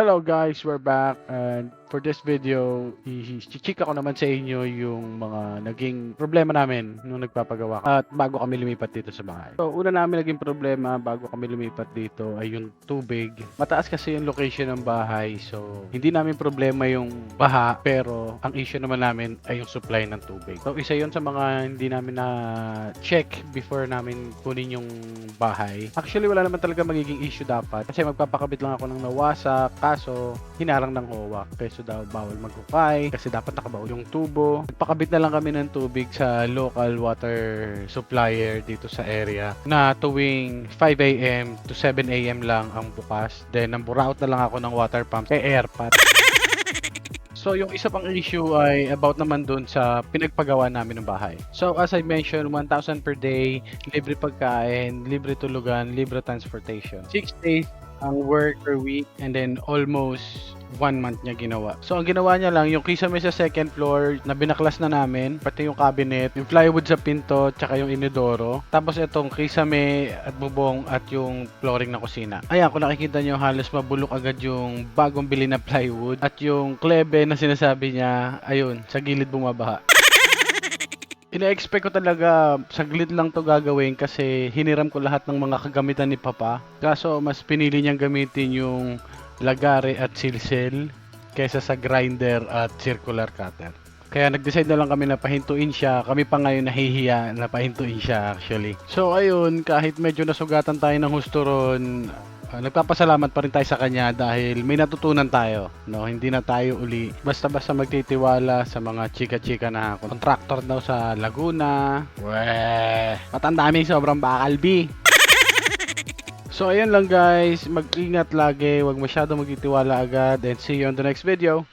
Hello guys, we're back and for this video, i-chika ko naman sa inyo yung mga naging problema namin nung nagpapagawa at bago kami lumipat dito sa bahay. So, una namin naging problema bago kami lumipat dito ay yung tubig. Mataas kasi yung location ng bahay, so hindi namin problema yung baha, pero ang issue naman namin ay yung supply ng tubig. So, isa yun sa mga hindi namin na check before namin kunin yung bahay. Actually, wala naman talaga magiging issue dapat kasi magpapakabit lang ako ng nawasak. Kaso, hinarang ng OWAC. Peso daw bawal maghukay kasi dapat nakabaon yung tubo. Nagpakabit na lang kami ng tubig sa local water supplier dito sa area na tuwing 5 a.m. to 7 a.m. lang ang bukas. Then, namburaot na lang ako ng water pump kay airpat. So, yung isa pang issue ay about naman dun sa pinagpagawa namin ng bahay. So, as I mentioned, 1,000 per day, libre pagkain, libre tulugan, libre transportation. 6 days ang work per week and then almost 1 month niya ginawa. So, ang ginawa niya lang, yung kisame sa second floor na binaklas na namin, pati yung cabinet, yung plywood sa pinto, tsaka yung inodoro. Tapos itong kisame at bubong at yung flooring ng kusina. Ayan, kung nakikita nyo, halos mabulok agad yung bagong bili na plywood. At yung klebe na sinasabi niya, ayun, sa gilid bumabaha. Ina-expect ko talaga saglit lang to gagawin kasi hiniram ko lahat ng mga kagamitan ni Papa. Kaso mas pinili niyang gamitin yung lagare at silsil kaysa sa grinder at circular cutter. Kaya nag-decide na lang kami na pahintuin siya. Kami pa ngayon nahihiya na pahintuin siya actually. So ayun, kahit medyo nasugatan tayo ng husto ron, nagpapasalamat pa rin tayo sa kanya dahil may natutunan tayo, no? Hindi na tayo uli basta-basta magtitiwala sa mga chika-chika na contractor daw sa Laguna. Weh, matandaming sobrang bakal, B. So ayun lang guys, mag-ingat lagi, huwag masyado magtitiwala agad and see you on the next video.